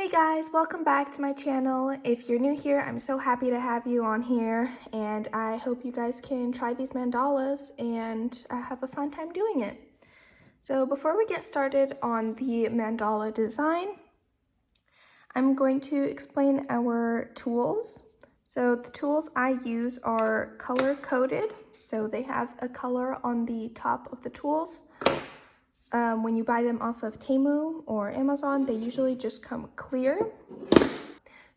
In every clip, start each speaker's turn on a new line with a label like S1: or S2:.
S1: Hey guys, welcome back to my channel. If you're new here, I'm so happy to have you on here, and I hope you guys can try these mandalas and have a fun time doing it. So before we get started on the mandala design, I'm going to explain our tools. So the tools I use are color-coded, so they have a color on the top of the tools. When you buy them off of Temu or Amazon, they usually just come clear.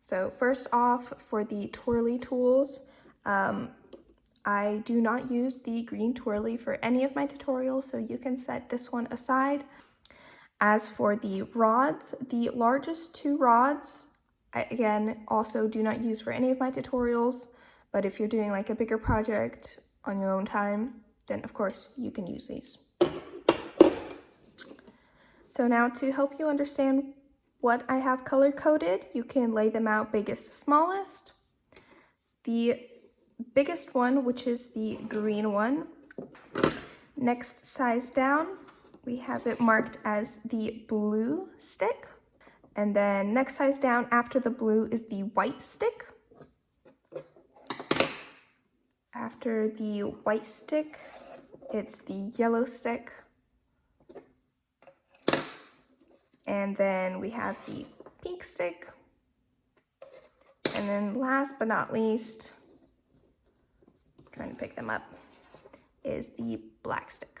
S1: So first off, for the twirly tools, I do not use the green twirly for any of my tutorials, so you can set this one aside. As for the rods, the largest two rods, I, again, also do not use for any of my tutorials, but if you're doing like a bigger project on your own time, then of course you can use these. So now to help you understand what I have color-coded, you can lay them out biggest to smallest. The biggest one, which is the green one, next size down, we have it marked as the blue stick. And then next size down after the blue is the white stick. After the white stick, it's the yellow stick. And then we have the pink stick. And then last but not least, trying to pick them up, is the black stick.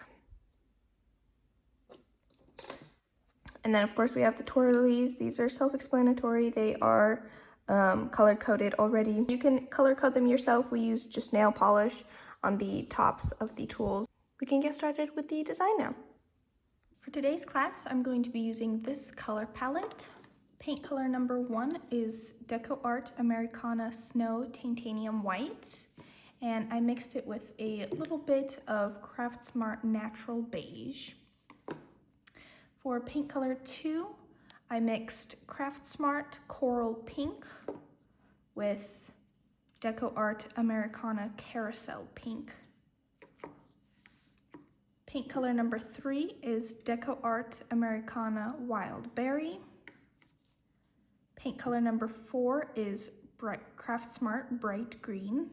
S1: And then of course we have the twirlies. These are self-explanatory. They are color-coded already. You can color code them yourself. We use just nail polish on the tops of the tools. We can get started with the design now. For today's class, I'm going to be using this color palette. Paint color number 1 is Deco Art Americana Snow Titanium White, and I mixed it with a little bit of Craft Smart Natural Beige. For paint color 2, I mixed Craft Smart Coral Pink with Deco Art Americana Carousel Pink. Paint color number 3 is Deco Art Americana Wild Berry. Paint color number 4 is Craft Smart Bright Green.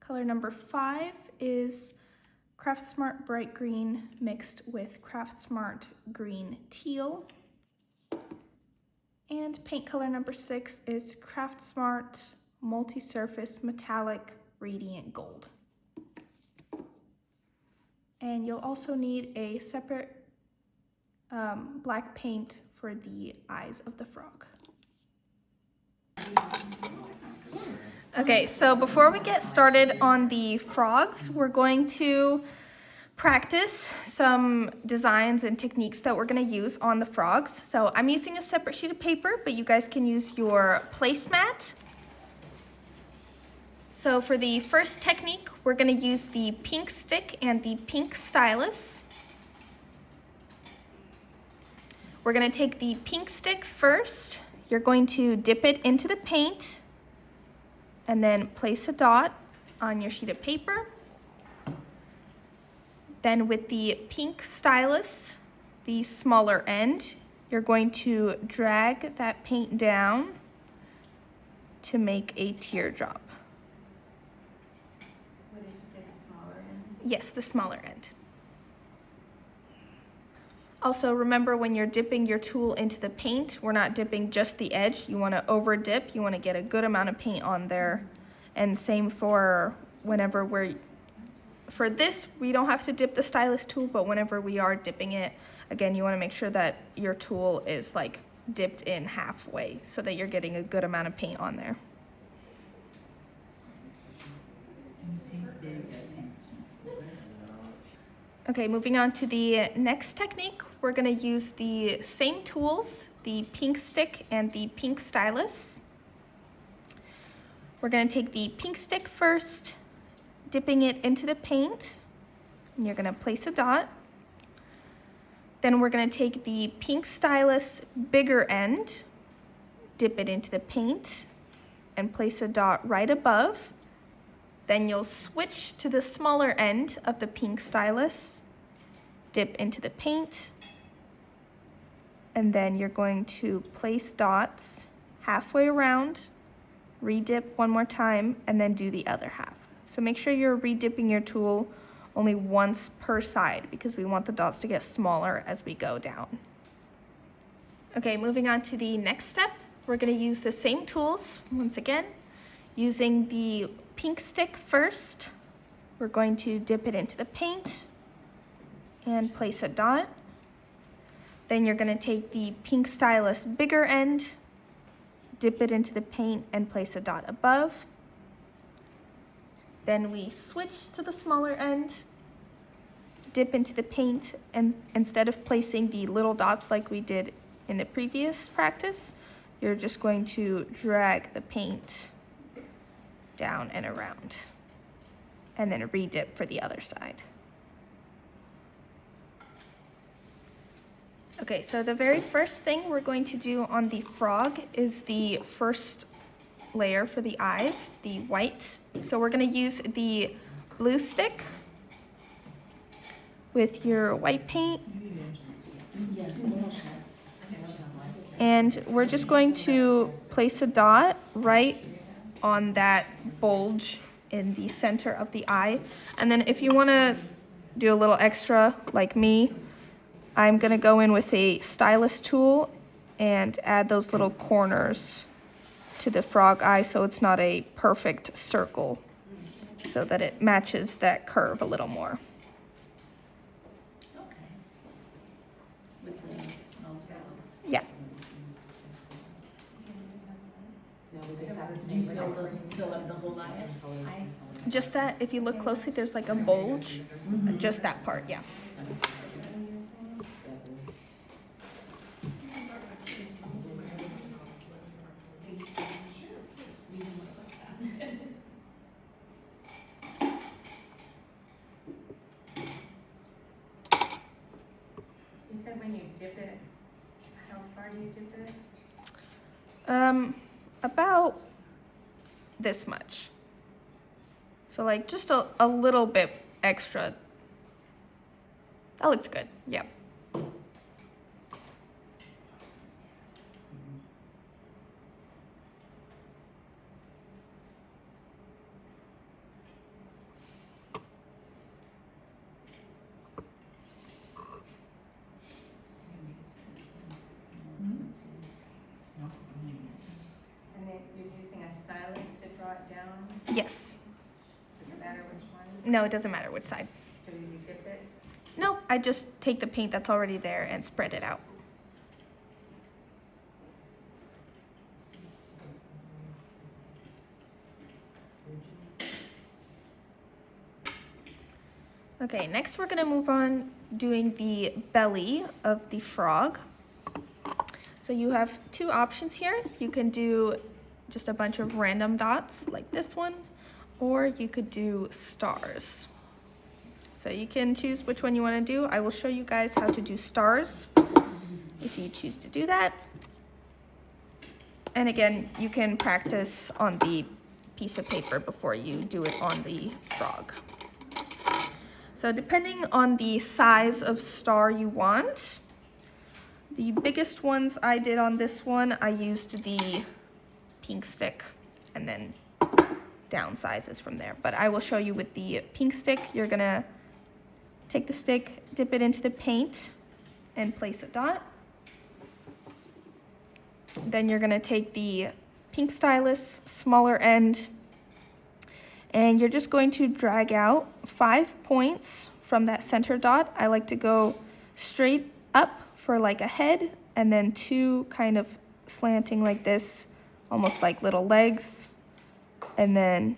S1: Color number 5 is Craft Smart Bright Green mixed with Craft Smart Green Teal. And paint color number 6 is Craft Smart Multi-Surface Metallic Radiant Gold. And you'll also need a separate black paint for the eyes of the frog. Okay, so before we get started on the frogs, we're going to practice some designs and techniques that we're going to use on the frogs. So I'm using a separate sheet of paper, but you guys can use your placemat. So for the first technique, we're going to use the pink stick and the pink stylus. We're going to take the pink stick first. You're going to dip it into the paint and then place a dot on your sheet of paper. Then with the pink stylus, the smaller end, you're going to drag that paint down to make a teardrop.
S2: What did you say, the smaller end?
S1: Yes, the smaller end. Also, remember when you're dipping your tool into the paint, we're not dipping just the edge. You want to over dip. You want to get a good amount of paint on there. And same for whenever for this, we don't have to dip the stylus tool, but whenever we are dipping it, again, you want to make sure that your tool is like dipped in halfway so that you're getting a good amount of paint on there. Okay, moving on to the next technique, we're going to use the same tools, the pink stick and the pink stylus. We're going to take the pink stick first, dipping it into the paint, and you're going to place a dot. Then we're going to take the pink stylus bigger end, dip it into the paint, and place a dot right above. Then you'll switch to the smaller end of the pink stylus, dip into the paint, and then you're going to place dots halfway around, re-dip one more time, and then do the other half. So make sure you're re-dipping your tool only once per side because we want the dots to get smaller as we go down. Okay, moving on to the next step, we're going to use the same tools once again. Using the pink stick first, we're going to dip it into the paint and place a dot. Then you're going to take the pink stylus bigger end, dip it into the paint and place a dot above. Then we switch to the smaller end, dip into the paint, and instead of placing the little dots like we did in the previous practice, you're just going to drag the paint down and around, and then re-dip for the other side. Okay, so the very first thing we're going to do on the frog is the first layer for the eyes, the white. So we're going to use the blue stick with your white paint. And we're just going to place a dot right on that bulge in the center of the eye. And then if you want to do a little extra like me, I'm going to go in with a stylus tool and add those little corners to the frog eye so it's not a perfect circle, so that it matches that curve a little more.
S2: Okay. With the small scallops.
S1: Yeah.
S2: No, we just have to say fill up the whole eye.
S1: Just that, if you look closely, there's like a bulge. Just that part, yeah.
S2: You said when you dip it, how far do you dip it?
S1: About this much. So like just a little bit extra. That looks good, yeah.
S2: And then you're using a stylus to draw it down?
S1: Yes.
S2: Does it matter which one?
S1: No, it doesn't matter which side.
S2: Do you dip it?
S1: No, I just take the paint that's already there and spread it out. Okay, next we're gonna move on doing the belly of the frog. So you have two options here. You can do just a bunch of random dots like this one, or you could do stars. So you can choose which one you want to do. I will show you guys how to do stars if you choose to do that. And again, you can practice on the piece of paper before you do it on the frog. So depending on the size of star you want, the biggest ones I did on this one, I used the pink stick and then down sizes from there. But I will show you with the pink stick. You're gonna take the stick, dip it into the paint, and place a dot. Then you're gonna take the pink stylus, smaller end, and you're just going to drag out 5 points from that center dot. I like to go straight up for like a head, and then 2 kind of slanting like this, almost like little legs, and then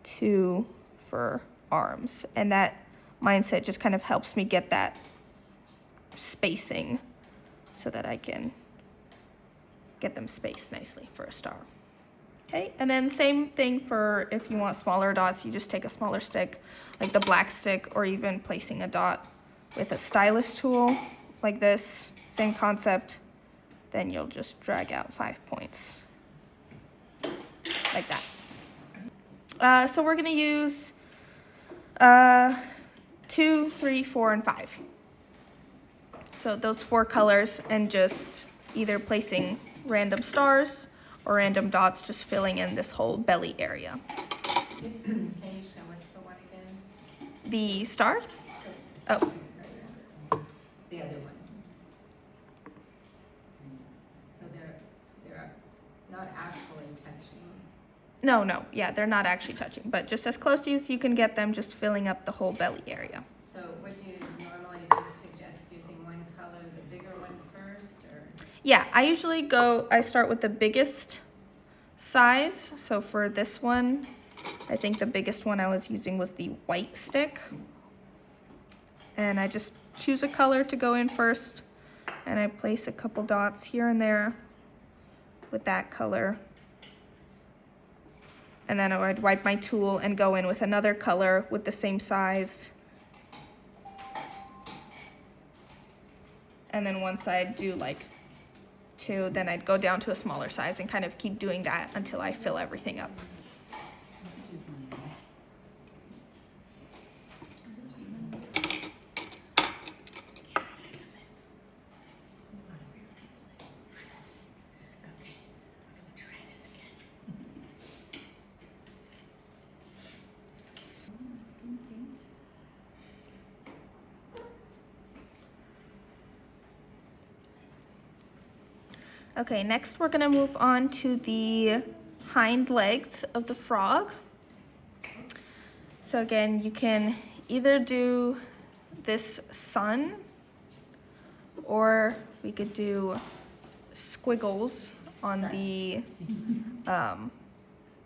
S1: 2 for arms. And that mindset just kind of helps me get that spacing so that I can get them spaced nicely for a star. Okay, and then same thing for if you want smaller dots, you just take a smaller stick, like the black stick, or even placing a dot with a stylus tool like this, same concept. Then you'll just drag out 5 points like that. So we're gonna use 2, 3, 4, and 5. So those 4 colors, and just either placing random stars or random dots, just filling in this whole belly area.
S2: Can you show us the one again?
S1: The star? Oh.
S2: The other one. So they're not actually touching.
S1: No, yeah, they're not actually touching, but just as close as you can get them, just filling up the whole belly area.
S2: So would you normally just suggest using one color, the bigger one first, or?
S1: Yeah, I start with the biggest size. So for this one, I think the biggest one I was using was the white stick. And I just choose a color to go in first, and I place a couple dots here and there with that color. And then I'd wipe my tool and go in with another color with the same size. And then once I do like 2, then I'd go down to a smaller size and kind of keep doing that until I fill everything up. Okay, next we're gonna move on to the hind legs of the frog. So again, you can either do this sun, or we could do squiggles on the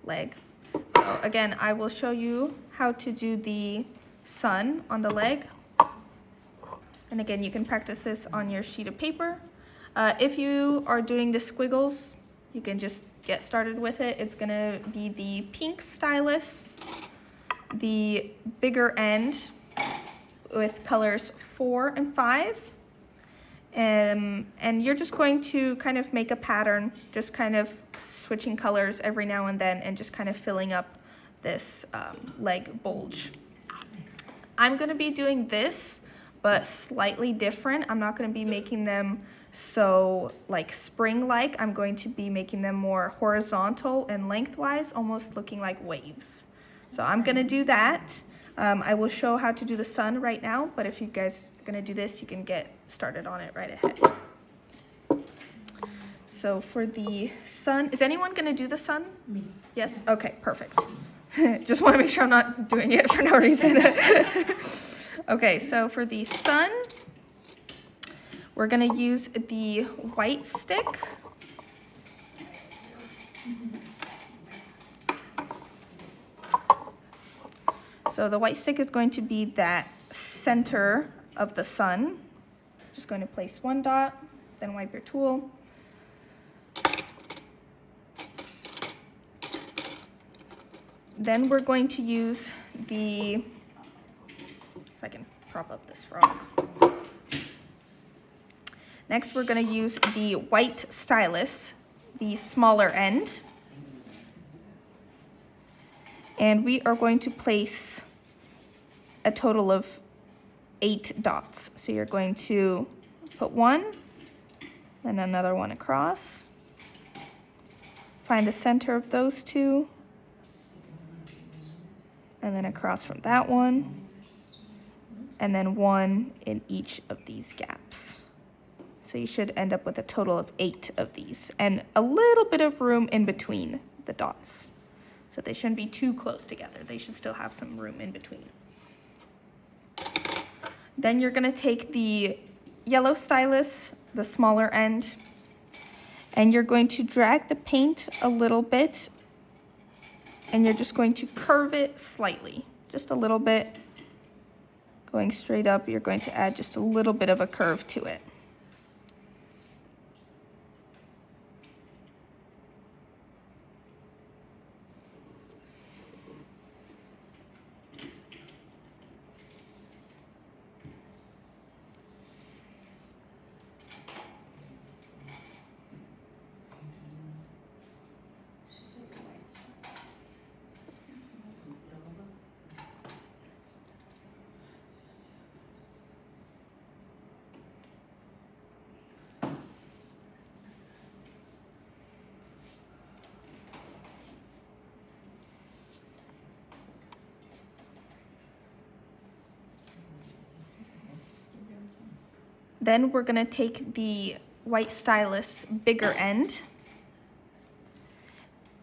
S1: leg. So again, I will show you how to do the sun on the leg. And again, you can practice this on your sheet of paper. If you are doing the squiggles, you can just get started with it. It's gonna be the pink stylus, the bigger end with colors 4 and 5. And you're just going to kind of make a pattern, just kind of switching colors every now and then, and just kind of filling up this leg bulge. I'm gonna be doing this, but slightly different. I'm not gonna be making them so like spring-like. I'm going to be making them more horizontal and lengthwise, almost looking like waves. So I'm gonna do that. I will show how to do the sun right now, but if you guys are gonna do this, you can get started on it right ahead. So for the sun, is anyone gonna do the sun?
S3: Me.
S1: Yes? Okay, perfect. Just wanna make sure I'm not doing it for no reason. Okay, so for the sun, we're gonna use the white stick. So the white stick is going to be that center of the sun. Just going to place 1 dot, then wipe your tool. Then we're going to use the, if I can prop up this frog. Next, we're going to use the white stylus, the smaller end. And we are going to place a total of 8 dots. So you're going to put 1, then another one across. Find the center of those 2, and then across from that one, and then 1 in each of these gaps. So you should end up with a total of 8 of these, and a little bit of room in between the dots. So they shouldn't be too close together. They should still have some room in between. Then you're gonna take the yellow stylus, the smaller end, and you're going to drag the paint a little bit, and you're just going to curve it slightly, just a little bit. Going straight up, you're going to add just a little bit of a curve to it. Then we're gonna take the white stylus bigger end,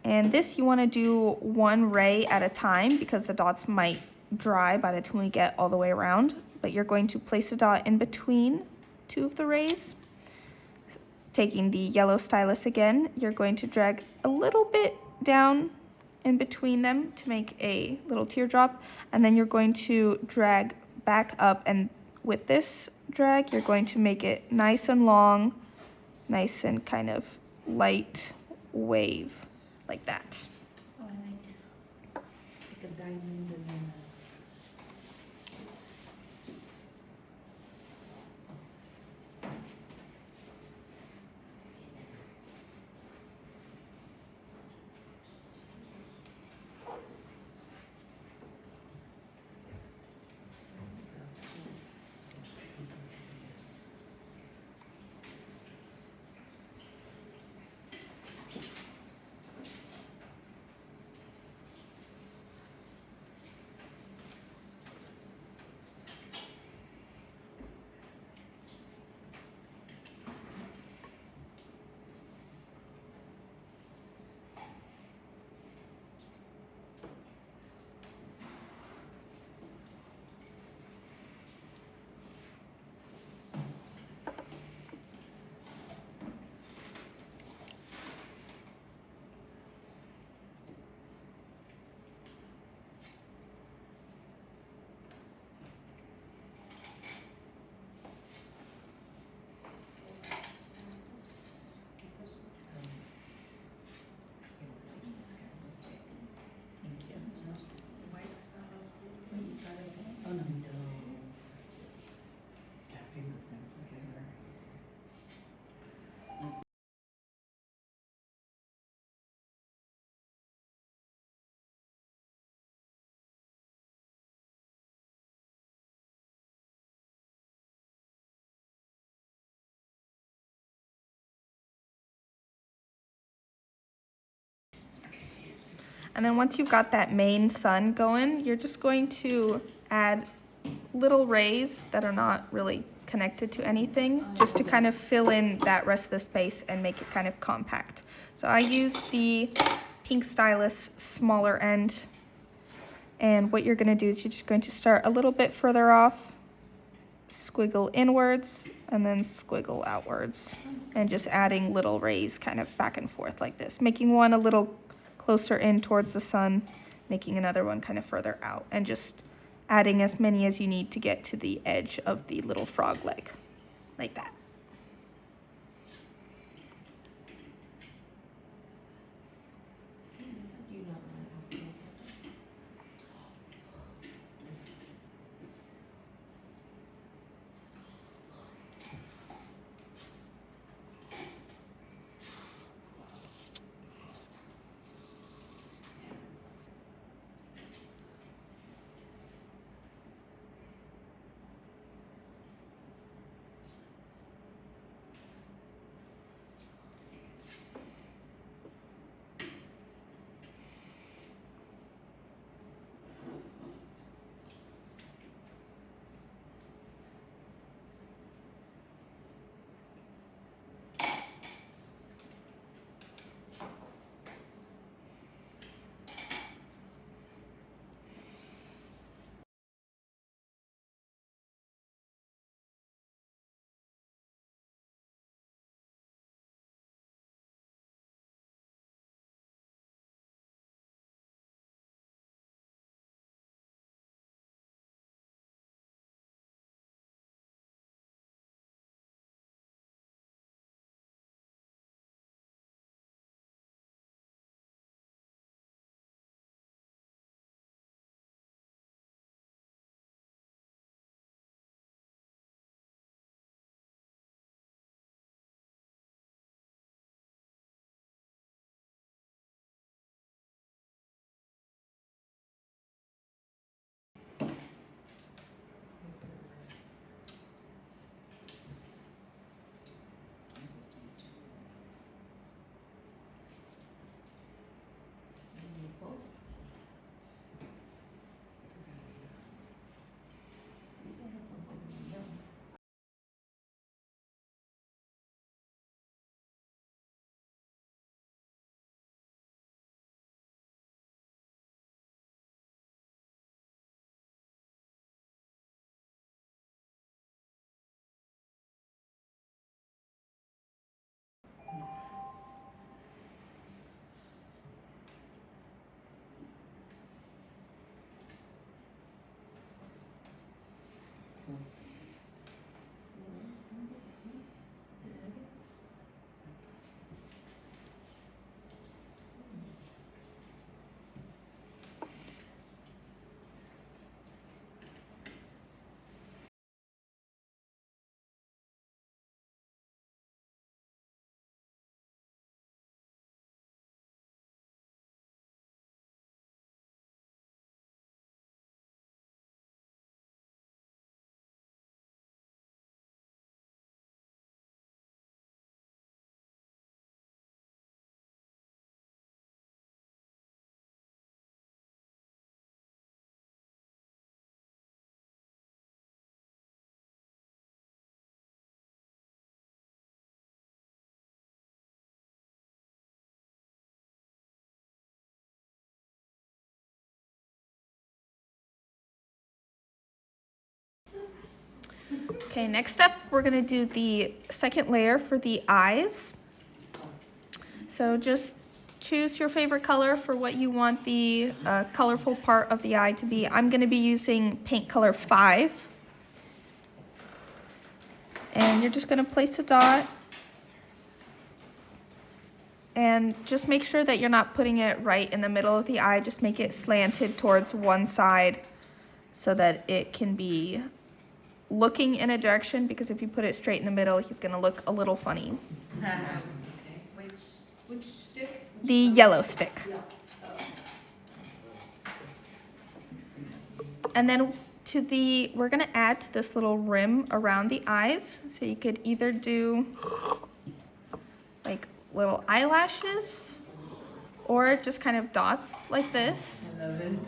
S1: and this you wanna do one ray at a time because the dots might dry by the time we get all the way around, but you're going to place a dot in between two of the rays. Taking the yellow stylus again, you're going to drag a little bit down in between them to make a little teardrop, and then you're going to drag back up, and with this drag you're going to make it nice and long, nice and kind of light wave like that.
S3: Oh, I like a diamond and then oh no.
S1: And then once you've got that main sun going, you're just going to add little rays that are not really connected to anything, just to kind of fill in that rest of the space and make it kind of compact. So I use the pink stylus smaller end, and what you're going to do is you're just going to start a little bit further off, squiggle inwards, and then squiggle outwards, and just adding little rays kind of back and forth like this, making one a little closer in towards the sun, making another one kind of further out, and just adding as many as you need to get to the edge of the little frog leg, like that. Okay, next up, we're gonna do the second layer for the eyes. So just choose your favorite color for what you want the colorful part of the eye to be. I'm gonna be using paint color 5. And you're just gonna place a dot. And just make sure that you're not putting it right in the middle of the eye. Just make it slanted towards one side so that it can be looking in a direction, because if you put it straight in the middle, he's gonna look a little funny.
S3: Which stick?
S1: The yellow stick. And then we're gonna add to this little rim around the eyes. So you could either do like little eyelashes or just kind of dots like this.
S3: I love it.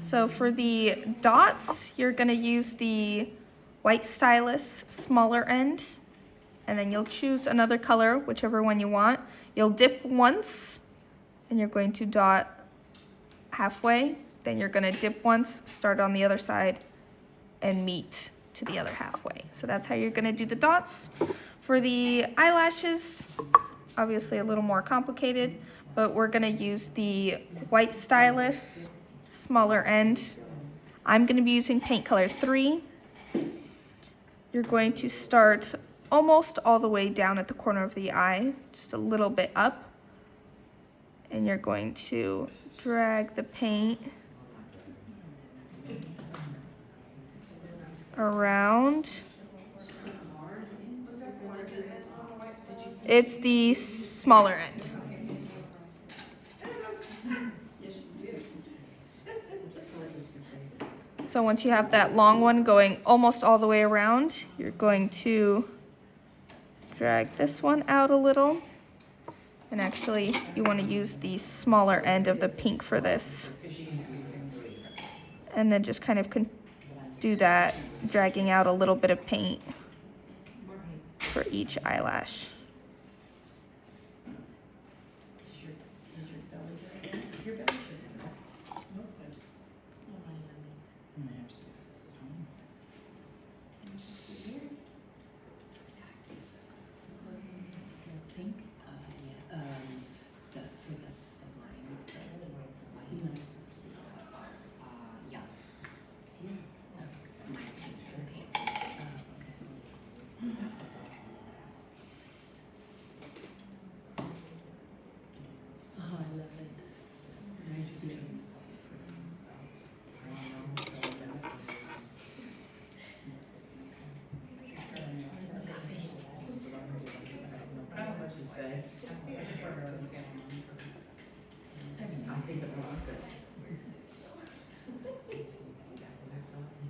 S1: So for the dots, you're gonna use the white stylus smaller end, and then you'll choose another color, whichever one you want. You'll dip once, and you're going to dot halfway. Then you're gonna dip once, start on the other side, and meet to the other halfway. So that's how you're gonna do the dots. For the eyelashes, obviously a little more complicated, but we're gonna use the white stylus smaller end. I'm gonna be using paint color 3. You're going to start almost all the way down at the corner of the eye, just a little bit up, and you're going to drag the paint around. It's the smaller end. So once you have that long one going almost all the way around, you're going to drag this one out a little. And actually, you want to use the smaller end of the pink for this. And then just kind of do that, dragging out a little bit of paint for each eyelash.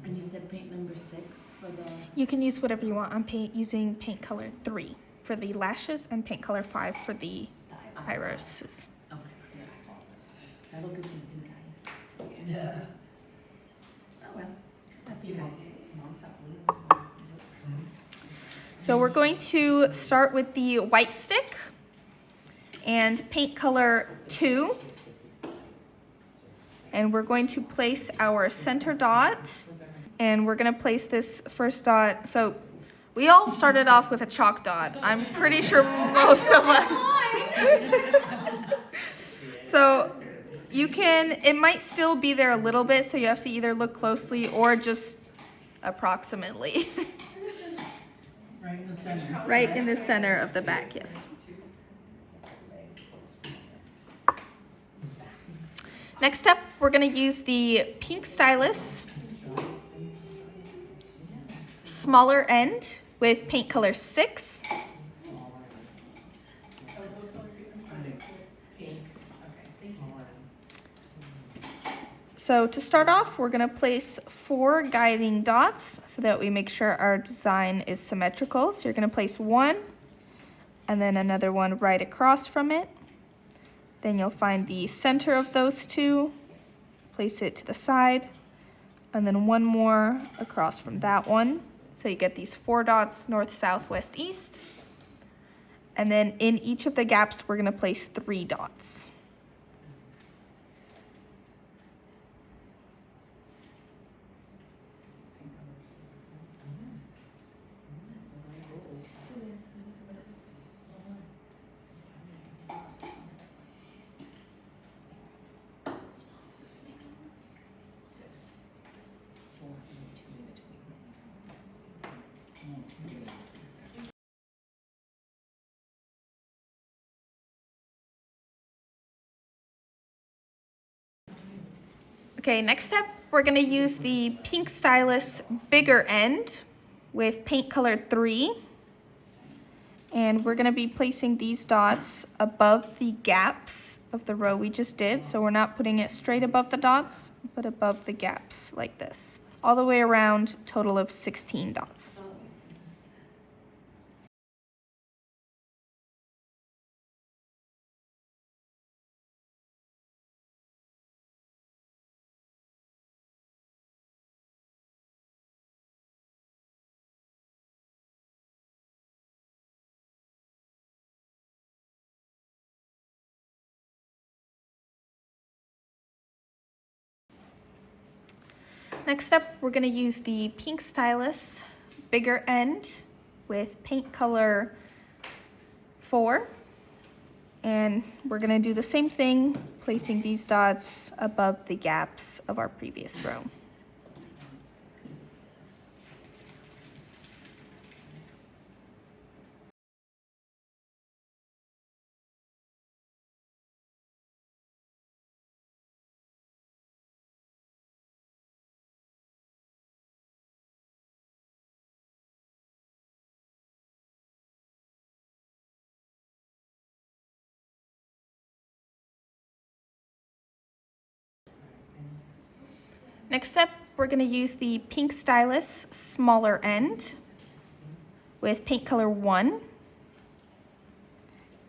S3: And you said paint number 6 for the...
S1: You can use whatever you want. I'm using paint color 3 for the lashes and paint color 5 for the irises.
S3: Okay. Have a good evening, guys. Yeah. Oh well. Happy guys. Mom's got blue.
S1: So we're going to start with the white stick and paint color 2. And we're going to place our center dot, and we're gonna place this first dot. So we all started off with a chalk dot. I'm pretty sure most of us. So it might still be there a little bit, so you have to either look closely or just approximately.
S3: Right in the center.
S1: Right in the center of the back, yes. Next up, we're gonna use the pink stylus, smaller end with paint color 6. So to start off, we're gonna place 4 guiding dots so that we make sure our design is symmetrical. So you're gonna place 1 and then another one right across from it. Then you'll find the center of those 2, place it to the side, and then 1 more across from that one. So you get these 4 dots, north, south, west, east. And then in each of the gaps, we're gonna place 3 dots. Okay, next step, we're gonna use the pink stylus bigger end with paint color 3. And we're gonna be placing these dots above the gaps of the row we just did. So we're not putting it straight above the dots, but above the gaps like this. All the way around, total of 16 dots. Next up, we're gonna use the pink stylus bigger end with paint color 4. And we're gonna do the same thing, placing these dots above the gaps of our previous row. Next up, we're gonna use the pink stylus smaller end with paint color 1.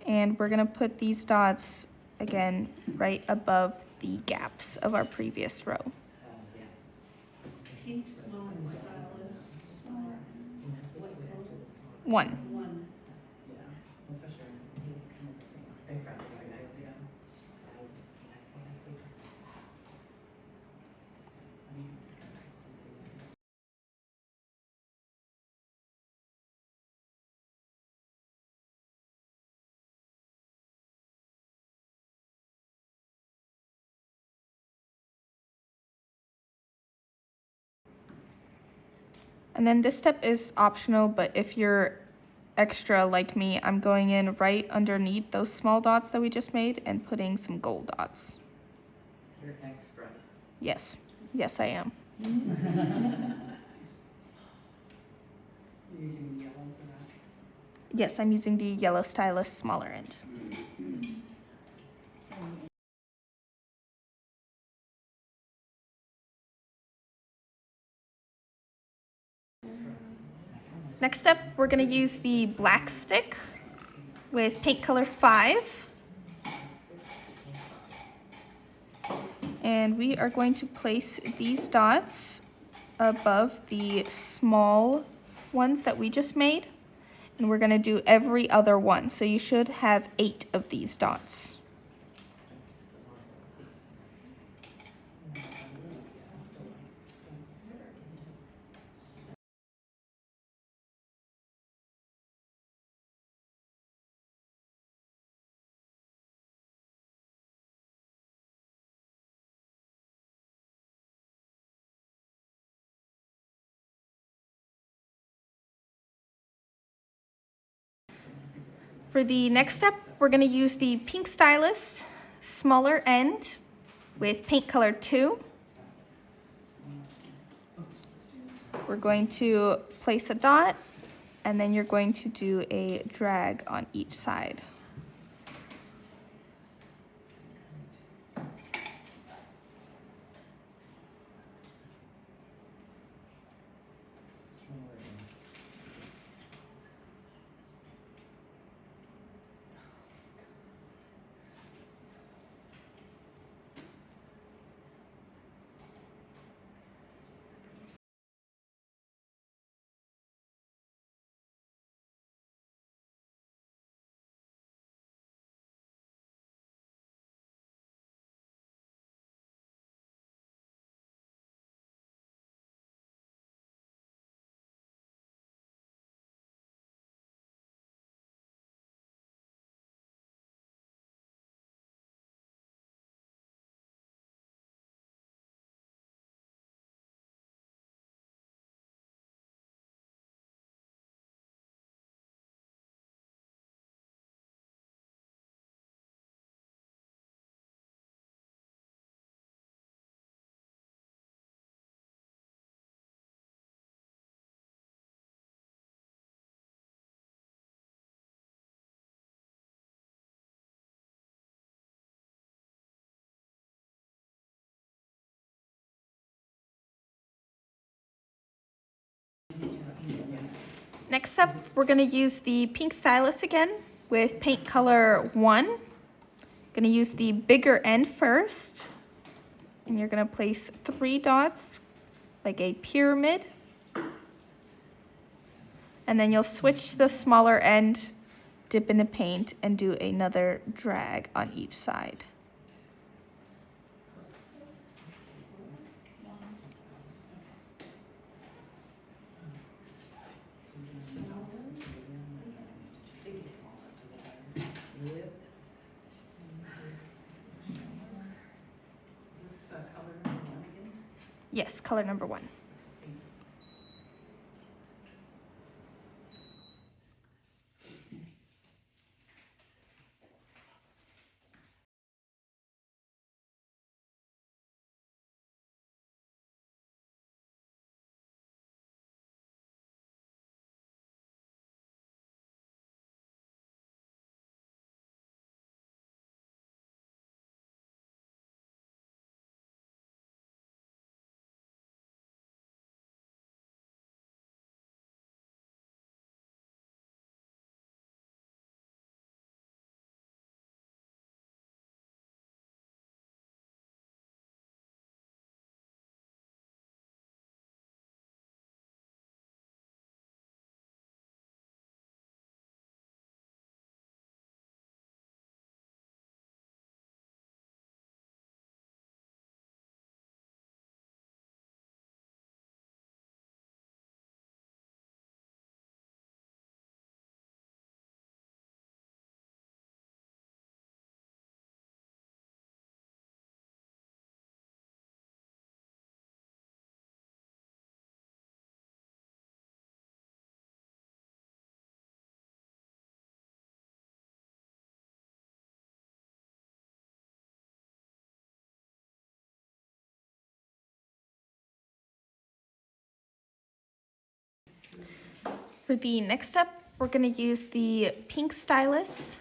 S1: And we're gonna put these dots again right above the gaps of our previous row.
S3: Pink smaller stylus, smaller. What color?
S1: 1.
S3: One.
S1: And then this step is optional, but if you're extra like me, I'm going in right underneath those small dots that we just made and putting some gold dots.
S4: You're extra.
S1: Yes, yes I am.
S4: You're using the yellow for that?
S1: Yes, I'm using the yellow stylus smaller end. Next up, we're gonna use the black stick with paint color 5. And we are going to place these dots above the small ones that we just made. And we're gonna do every other one. So you should have 8 of these dots. For the next step, we're gonna use the pink stylus, smaller end with paint color 2. We're going to place a dot, and then you're going to do a drag on each side. Next up, we're going to use the pink stylus again with paint color 1. Going to use the bigger end first, and you're going to place 3 dots like a pyramid, and then you'll switch to the smaller end, dip in the paint, and do another drag on each side.
S4: Lip. Is this color number 1 again?
S1: Yes, color number 1. For the next step, we're going to use the pink stylus,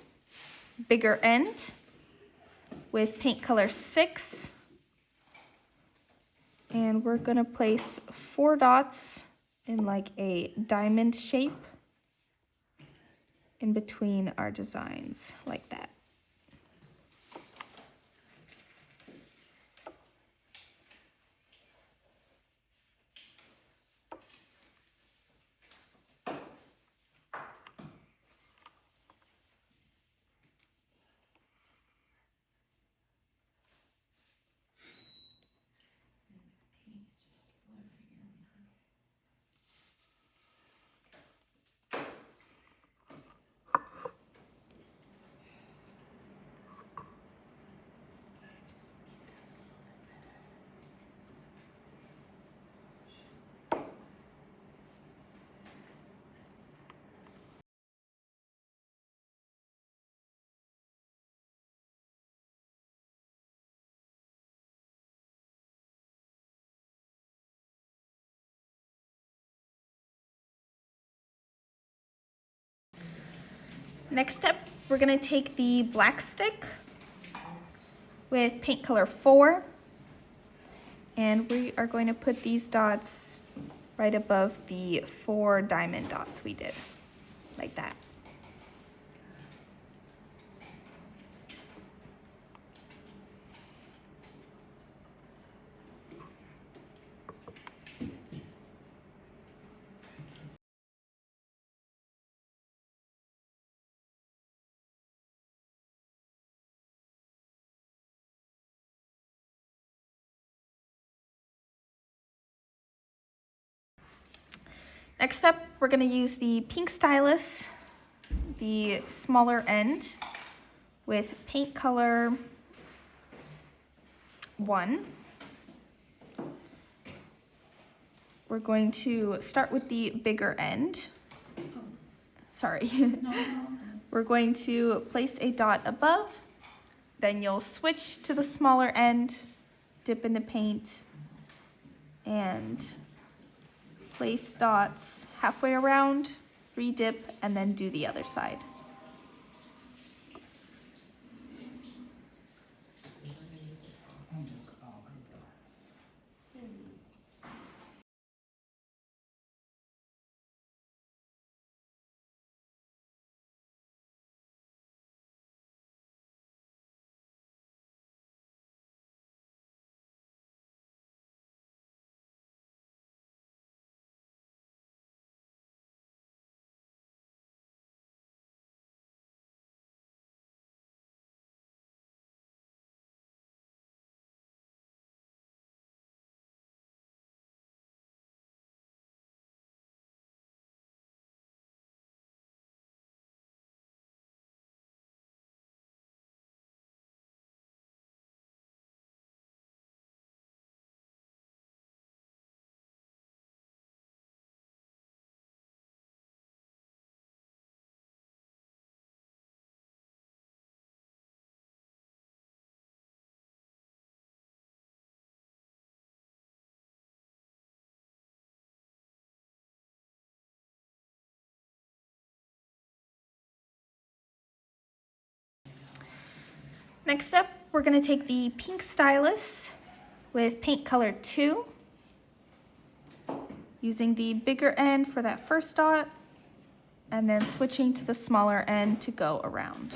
S1: bigger end, with paint color 6. And we're going to place 4 dots in like a diamond shape in between our designs, like that. Next step, we're going to take the black stick with paint color 4, and we are going to put these dots right above the 4 diamond dots we did, like that. Next up, we're going to use the pink stylus, the smaller end, with paint color 1. We're going to start with the bigger end. Sorry. We're going to place a dot above, then you'll switch to the smaller end, dip in the paint, and place dots halfway around, redip, and then do the other side. Next up, we're going to take the pink stylus with paint color 2, using the bigger end for that first dot, and then switching to the smaller end to go around.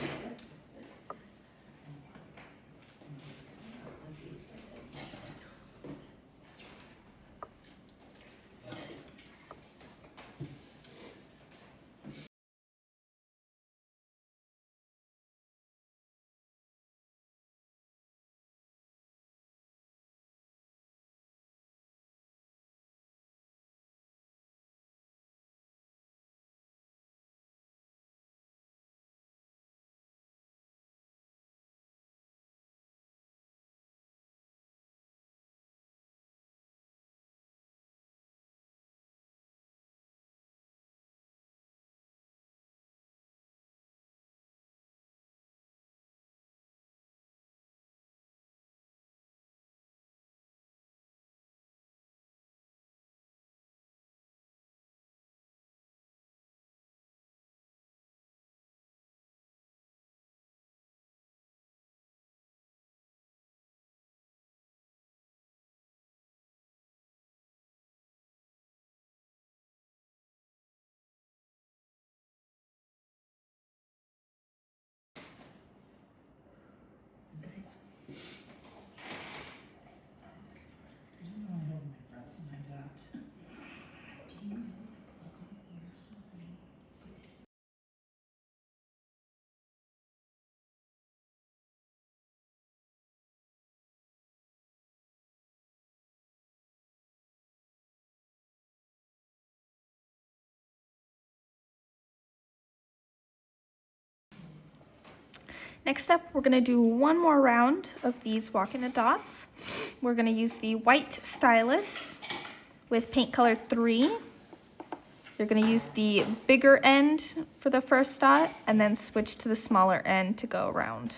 S1: Next up, we're going to do one more round of these walking the dots. We're going to use the white stylus with paint color 3. You're going to use the bigger end for the first dot and then switch to the smaller end to go around.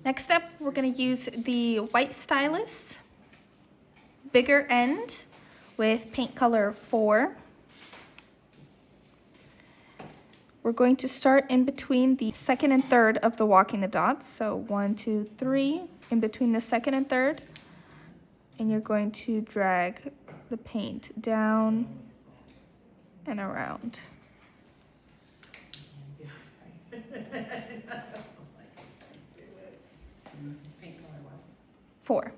S1: Next up, we're going to use the white stylus, bigger end with paint color 4. We're going to start in between the second and third of the walking the dots. So 1, 2, 3, in between the second and third. And you're going to drag the paint down and around.
S2: This is paint color what?
S1: 4.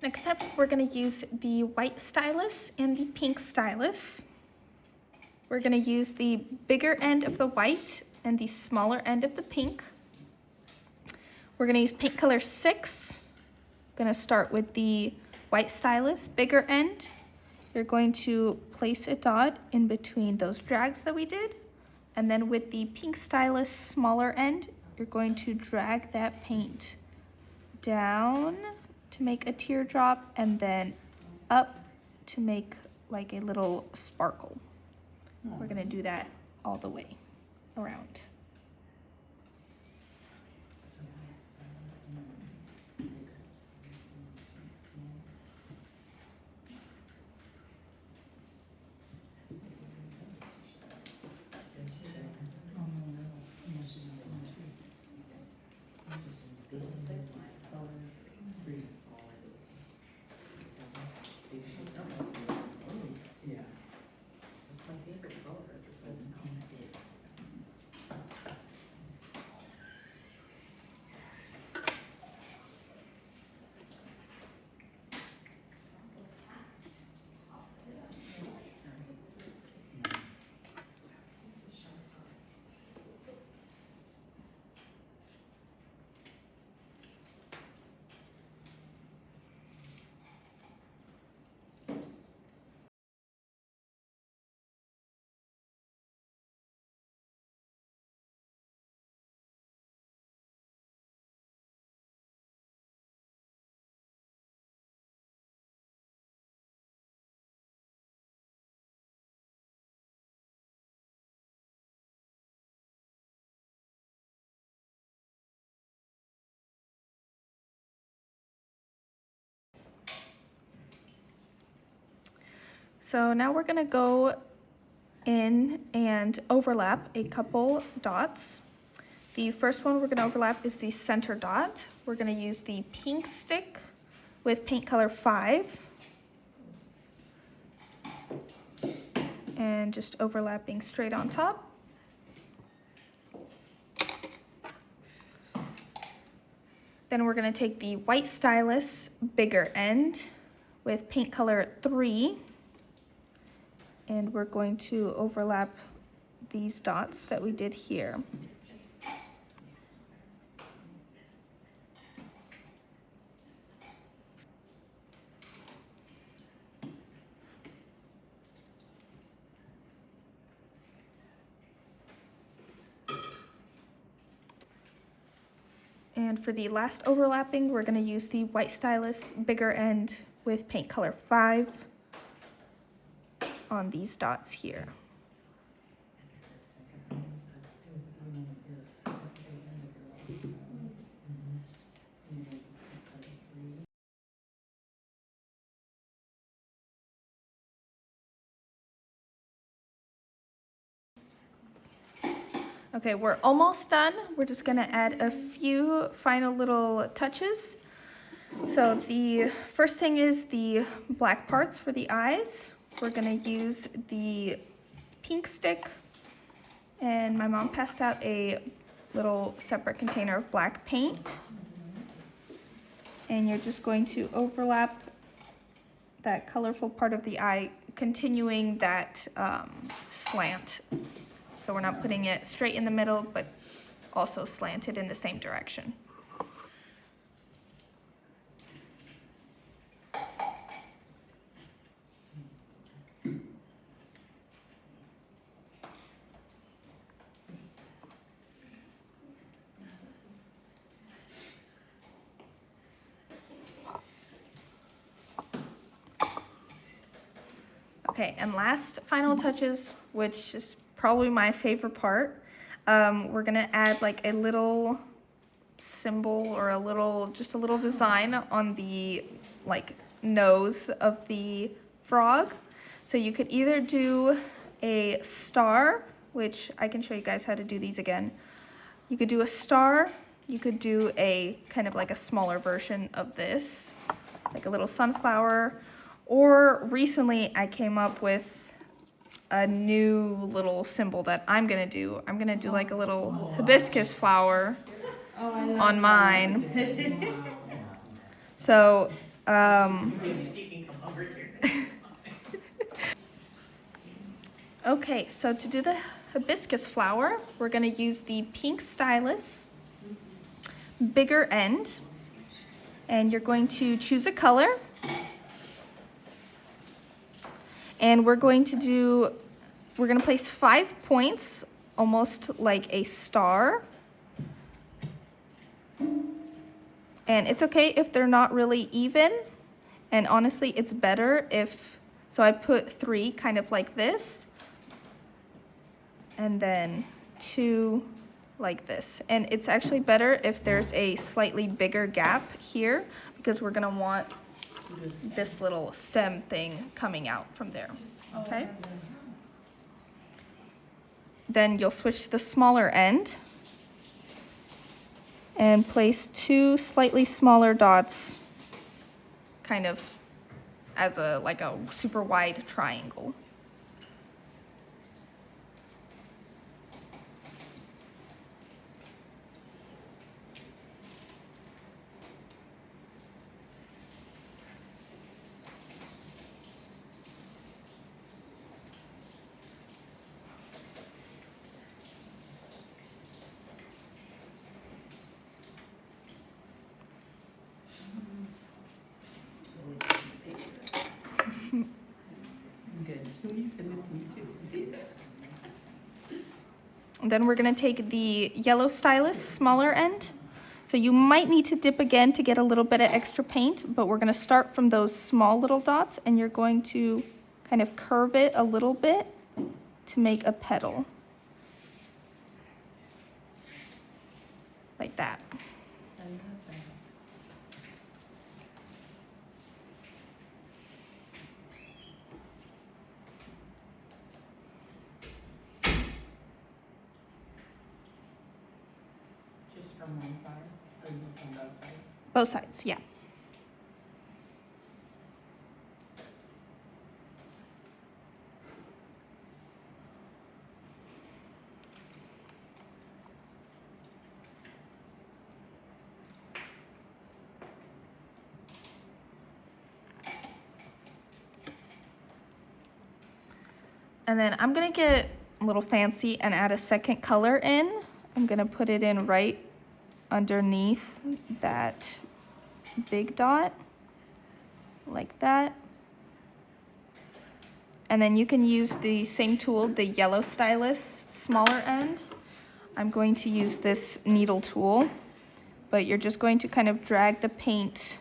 S1: Next up, we're going to use the white stylus and the pink stylus. We're going to use the bigger end of the white and the smaller end of the pink. We're going to use paint color 6. Going to start with the white stylus, bigger end. You're going to place a dot in between those drags that we did. And then with the pink stylus, smaller end, you're going to drag that paint down to make a teardrop and then up to make like a little sparkle. We're going to do that all the way around.
S4: Yeah. That's my favorite color.
S1: So now we're going to go in and overlap a couple dots. The first one we're going to overlap is the center dot. We're going to use the pink stick with paint color 5. And just overlapping straight on top. Then we're going to take the white stylus, bigger end, with paint color 3. And we're going to overlap these dots that we did here. And for the last overlapping, we're going to use the white stylus, bigger end, with paint color 5 on these dots here. Okay, we're almost done. We're just going to add a few final little touches. So the first thing is the black parts for the eyes. We're going to use the pink stick, and my mom passed out a little separate container of black paint. And you're just going to overlap that colorful part of the eye, continuing that slant. So we're not putting it straight in the middle, but also slanted in the same direction. Okay, and last final touches, which is probably my favorite part. We're gonna add like a little symbol or just a little design on the like nose of the frog. So you could either do a star, which I can show you guys how to do these again. You could do a star, you could do a kind of like a smaller version of this, like a little sunflower, or recently I came up with a new little symbol that I'm gonna do. I'm gonna do like a little hibiscus flower on mine. So
S4: She can come over here.
S1: Okay, so to do the hibiscus flower, we're gonna use the pink stylus, bigger end, and you're going to choose a color. And we're gonna place 5 points, almost like a star. And it's okay if they're not really even, and honestly, it's better if, so I put 3 kind of like this, and then 2 like this. And it's actually better if there's a slightly bigger gap here, because we're gonna want this little stem thing coming out from there, okay? Then you'll switch to the smaller end and place 2 slightly smaller dots kind of as like a super wide triangle.
S4: Good. You send it to me too.
S1: And then we're gonna take the yellow stylus, smaller end. So you might need to dip again to get a little bit of extra paint, but we're gonna start from those small little dots, and you're going to kind of curve it a little bit to make a petal. Like that.
S4: I love that. Just from one side, or you from both sides?
S1: Both sides, yeah. And then I'm gonna get a little fancy and add a second color in. I'm gonna put it in right underneath that big dot, like that. And then you can use the same tool, the yellow stylus, smaller end. I'm going to use this needle tool, but you're just going to kind of drag the paint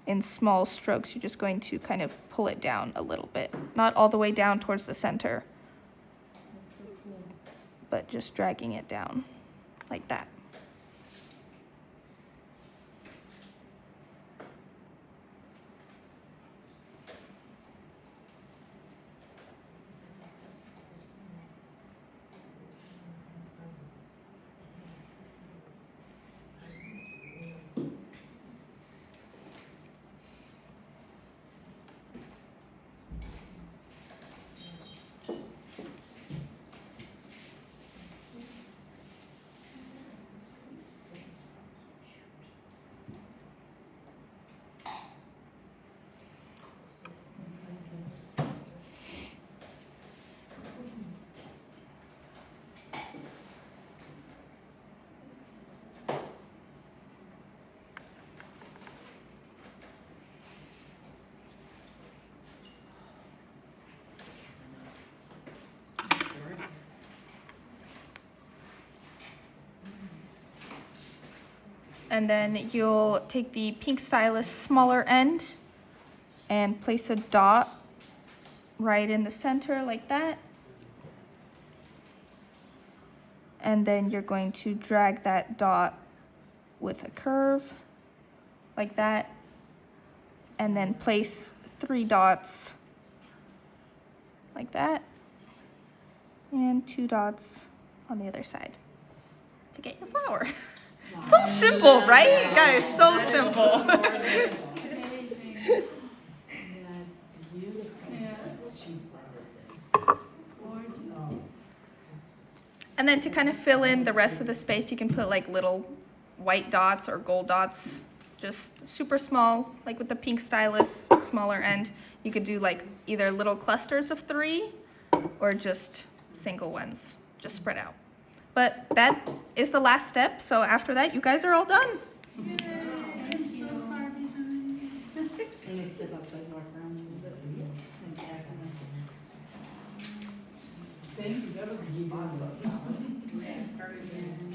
S1: in small strokes. You're just going to kind of pull it down a little bit, not all the way down towards the center, but just dragging it down like that. And then you'll take the pink stylus, smaller end, and place a dot right in the center like that. And then you're going to drag that dot with a curve like that, and then place 3 dots like that, and 2 dots on the other side to get your flower. So simple, right? Guys, so simple.
S4: Amazing. Yeah, it's beautiful.
S1: And then to kind of fill in the rest of the space, you can put like little white dots or gold dots just super small, like with the pink stylus, smaller end. You could do like either little clusters of 3 or just single ones, just spread out. But that is the last step, so after that, you guys are all done.
S4: Yay, I'm so far behind.
S3: Let me step outside more for a little bit.
S4: Thank you, that was awesome.
S2: Yeah, started doing